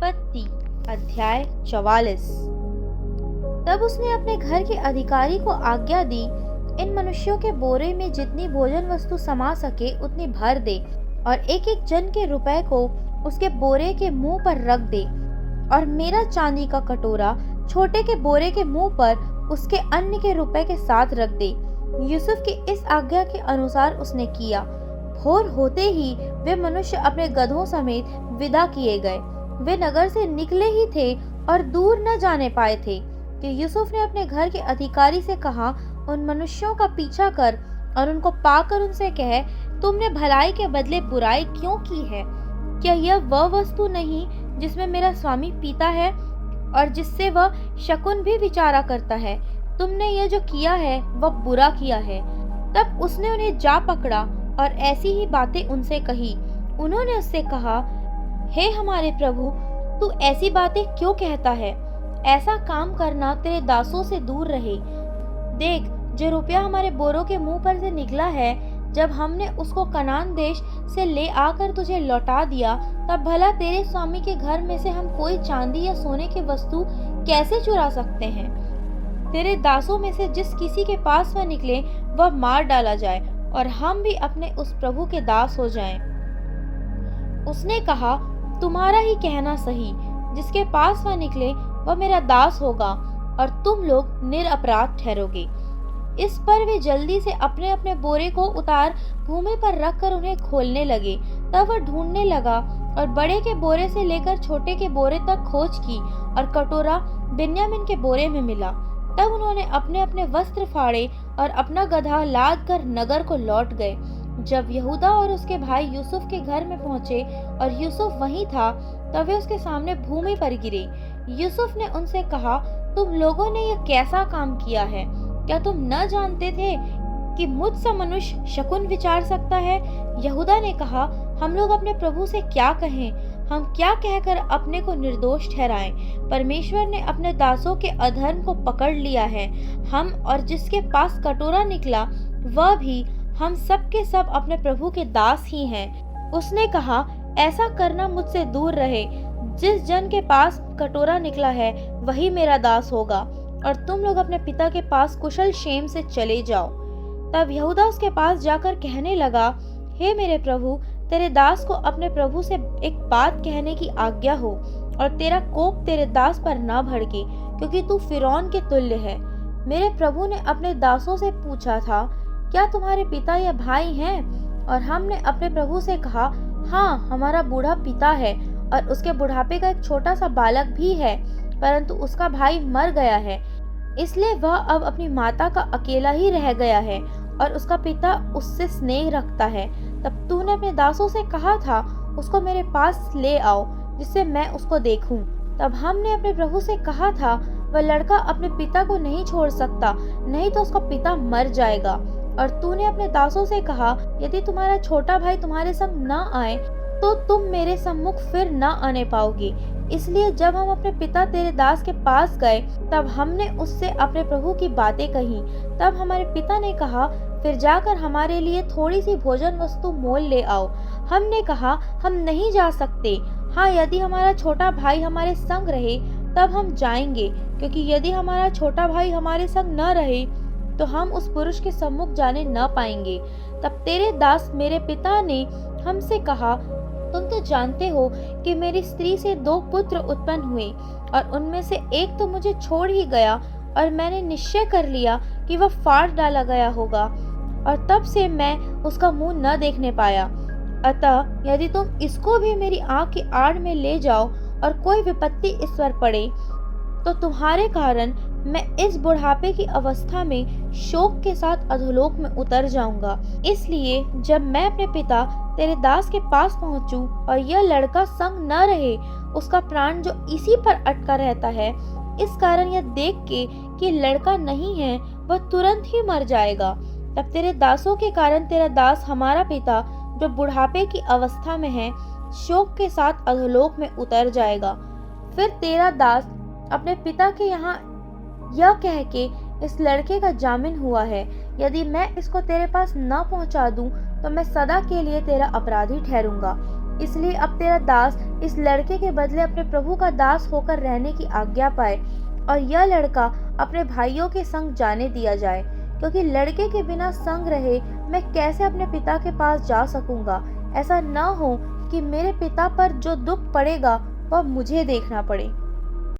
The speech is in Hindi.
उत्पत्ति अध्याय 44। तब उसने अपने घर के अधिकारी को आज्ञा दी, इन मनुष्यों के बोरे में जितनी भोजन वस्तु समा सके उतनी भर दे और एक एक जन के रुपए को उसके बोरे के मुंह पर रख दे, और मेरा चांदी का कटोरा छोटे के बोरे के मुंह पर उसके अन्न के रुपए के साथ रख दे। यूसुफ की इस आज्ञा के अनुसार उसने किया। भोर होते ही वे मनुष्य अपने गधों समेत विदा किए गए। वे नगर से निकले ही थे और दूर न जाने पाए थे कि यूसुफ ने अपने घर के अधिकारी से कहा, उन मनुष्यों का पीछा कर और उनको पाकर उनसे कहे, तुमने भलाई के बदले बुराई क्यों की है? क्या यह वह वस्तु नहीं जिसमें मेरा स्वामी पीता है और जिससे वह शकुन भी विचारा करता है? तुमने यह जो किया है वह बुरा किया है। तब उसने उन्हें जा पकड़ा और ऐसी ही बातें उनसे कही। उन्होंने उससे कहा, हे हमारे प्रभु, तू ऐसी बातें क्यों कहता है? ऐसा काम करना तेरे दासों से दूर रहे। देख, जो रुपया हमारे बोरों के मुंह पर से निकला है, जब हमने उसको कनान देश से ले आकर तुझे लौटा दिया, तब भला तेरे स्वामी के घर में से हम कोई चांदी या सोने की वस्तु कैसे चुरा सकते हैं? तेरे दासों में से जिस किसी के पास वह निकले वह मार डाला जाए और हम भी अपने उस प्रभु के दास हो जाएं। उसने कहा, तुम्हारा ही कहना सही, जिसके पास वह निकले वह मेरा दास होगा और तुम लोग निरपराध ठहरोगे। इस पर वे जल्दी से अपने अपने बोरे को उतार भूमि पर रखकर उन्हें खोलने लगे। तब वह ढूंढने लगा और बड़े के बोरे से लेकर छोटे के बोरे तक खोज की और कटोरा बिन्यामीन के बोरे में मिला। तब उन्होंने अपने अपने वस्त्र फाड़े और अपना गधा लाद कर नगर को लौट गए। जब यहूदा और उसके भाई यूसुफ के घर में पहुंचे और यूसुफ वहीं था, तब वे उसके सामने भूमि पर गिरे। यूसुफ ने उनसे कहा, तुम लोगों ने यह कैसा काम किया है? क्या तुम न जानते थे कि मुझसे मनुष्य शकुन विचार सकता है? यहूदा ने कहा, हम लोग अपने प्रभु से क्या कहें? हम क्या कहकर अपने को निर्दोष ठहराएं? परमेश्वर ने अपने दासों के अधर्म को पकड़ लिया है। हम और जिसके पास कटोरा निकला वह भी, हम सब के सब अपने प्रभु के दास ही हैं। उसने कहा, ऐसा करना मुझसे दूर रहे। जिस जन के पास कटोरा निकला है वही मेरा दास होगा, और तुम लोग अपने पिता के पास कुशल क्षेम से चले जाओ। तब यहूदा उसके पास जाकर कहने लगा, हे मेरे प्रभु, तेरे दास को अपने प्रभु से एक बात कहने की आज्ञा हो, और तेरा कोप तेरे दास पर न भड़के, क्योंकि तू फिरौन के तुल्य है। मेरे प्रभु ने अपने दासों से पूछा था, क्या तुम्हारे पिता या भाई हैं? और हमने अपने प्रभु से कहा, हाँ, हमारा बूढ़ा पिता है और उसके बुढ़ापे का एक छोटा सा बालक भी है, परंतु उसका भाई मर गया है, इसलिए वह अब अपनी माता का अकेला ही रह गया है और उसका पिता उससे स्नेह रखता है। तब तूने अपने दासों से कहा था, उसको मेरे पास ले आओ जिससे मैं उसको देखूं। तब हमने अपने प्रभु से कहा था, वह लड़का अपने पिता को नहीं छोड़ सकता, नहीं तो उसका पिता मर जाएगा। और तूने अपने दासों से कहा, यदि तुम्हारा छोटा भाई तुम्हारे संग न आए तो तुम मेरे सम्मुख फिर न आने पाओगे। इसलिए जब हम अपने पिता तेरे दास के पास गए, तब हमने उससे अपने प्रभु की बातें कही। तब हमारे पिता ने कहा, फिर जाकर हमारे लिए थोड़ी सी भोजन वस्तु मोल ले आओ। हमने कहा, हम नहीं जा सकते। हाँ, यदि हमारा छोटा भाई हमारे संग रहे तब हम जाएंगे, क्योंकि यदि हमारा छोटा भाई हमारे संग न रहे तो हम उस पुरुष के सम्मुख जाने न पाएंगे। तब तेरे दास मेरे पिता ने हमसे कहा, तुम तो जानते हो कि मेरी स्त्री से 2 पुत्र उत्पन्न हुए और उनमें से एक तो मुझे छोड़ ही गया, और मैंने निश्चय कर लिया कि वह फाड़ डाला गया होगा, और तब से मैं उसका मुंह न देखने पाया। अतः यदि तुम इसको भी मेरी आंख की आड़ में ले जाओ और कोई विपत्ति इस पर पड़े, तो तुम्हारे कारण मैं इस बुढ़ापे की अवस्था में शोक के साथ अधोलोक में उतर जाऊंगा। इसलिए जब मैं अपने पिता तेरे दास के पास पहुंचूं और यह लड़का संग न रहे, उसका प्राण जो इसी पर अटका रहता है, इस कारण यह देख के कि लड़का नहीं है, वह तुरंत ही मर जाएगा, तब तेरे दासों के कारण तेरा दास हमारा पिता जो बुढ़ापे की अवस्था में है, शोक के साथ अधोलोक में उतर जाएगा। फिर तेरा दास अपने पिता के यहाँ यह कह के इस लड़के का जामिन हुआ है, यदि मैं इसको तेरे पास न पहुंचा दूं तो मैं सदा के लिए तेरा अपराधी ठहरूंगा। इसलिए अब तेरा दास इस लड़के के बदले अपने प्रभु का दास होकर रहने की आज्ञा पाए, और यह लड़का अपने भाइयों के संग जाने दिया जाए, क्योंकि लड़के के बिना संग रहे मैं कैसे अपने पिता के पास जा सकूंगा। ऐसा न हो कि मेरे पिता पर जो दुख पड़ेगा वह मुझे देखना पड़े।